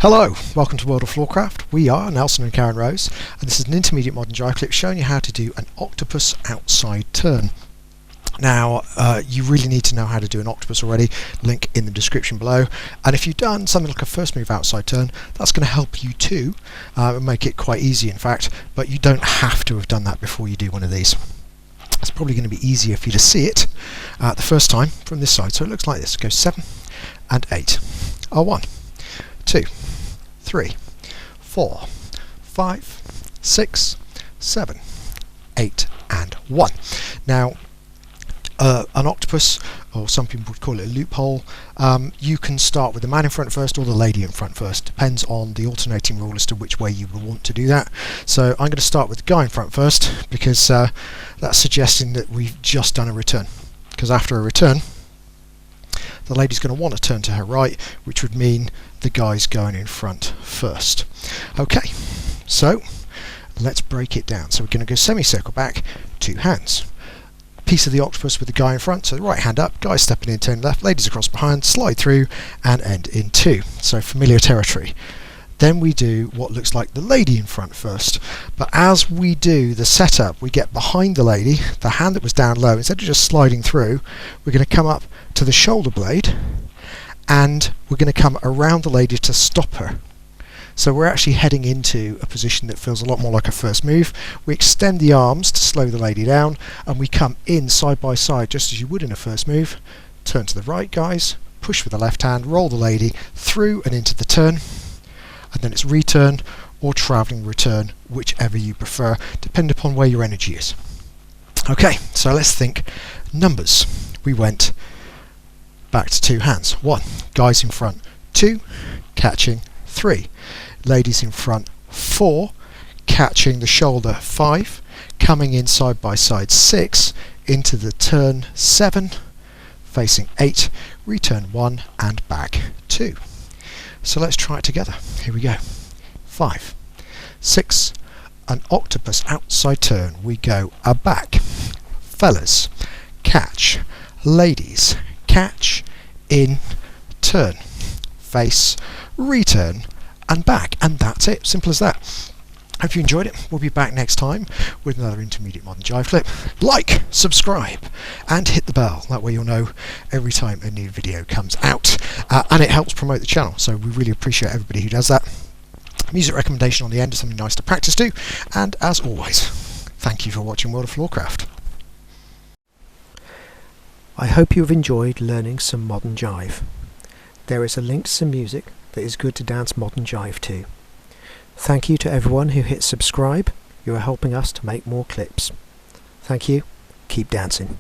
Hello, welcome to World of Floorcraft. We are Nelson and Karen Rose, and this is an Intermediate Modern Jive Clip showing you how to do an Octopus Outside Turn. Now, you really need to know how to do an octopus already, link in the description below. And if you've done something like a first move outside turn, that's going to help you too, make it quite easy in fact, but you don't have to have done that before you do one of these. It's probably going to be easier for you to see it the first time from this side. So it looks like this. Go 7 and 8. 1, 2, 3, 4, 5, 6, 7, 8 and 1. Now an octopus, or some people would call it a loophole, you can start with the man in front first or the lady in front first. Depends on the alternating rule as to which way you will want to do that. So I'm going to start with the guy in front first, because that's suggesting that we've just done a return. Because after a return, the lady's going to want to turn to her right, which would mean the guy's going in front first. Okay, so let's break it down. So we're going to go semicircle back, 2 hands. Piece of the octopus with the guy in front, so the right hand up, guy stepping in, turn left, ladies across behind, slide through and end in 2. So familiar territory. Then we do what looks like the lady in front first, but as we do the setup, we get behind the lady, the hand that was down low, instead of just sliding through, we're going to come up to the shoulder blade and we're going to come around the lady to stop her. So we're actually heading into a position that feels a lot more like a first move. We extend the arms to slow the lady down and we come in side by side just as you would in a first move. Turn to the right, guys, push with the left hand, roll the lady through and into the turn, and then it's return or travelling return, whichever you prefer, depending upon where your energy is. Okay, so let's think numbers. We went back to 2 hands. 1, guys in front, 2, catching, 3, ladies in front, 4, catching the shoulder, 5, coming in side by side, 6, into the turn, 7, facing 8, return 1 and back 2. So let's try it together. Here we go. 5, 6, an octopus outside turn. We go a back, fellas, catch, ladies, catch, in, turn, face, return and back, and that's it. Simple as that. Hope you enjoyed it. We'll be back next time with another Intermediate Modern Jive Clip. Like, subscribe and hit the bell, that way you'll know every time a new video comes out, and it helps promote the channel, so we really appreciate everybody who does that. Music recommendation on the end is something nice to practice to, and as always, thank you for watching World of Floorcraft. I hope you have enjoyed learning some modern jive. There is a link to some music that is good to dance modern jive to. Thank you to everyone who hit subscribe. You are helping us to make more clips. Thank you. Keep dancing.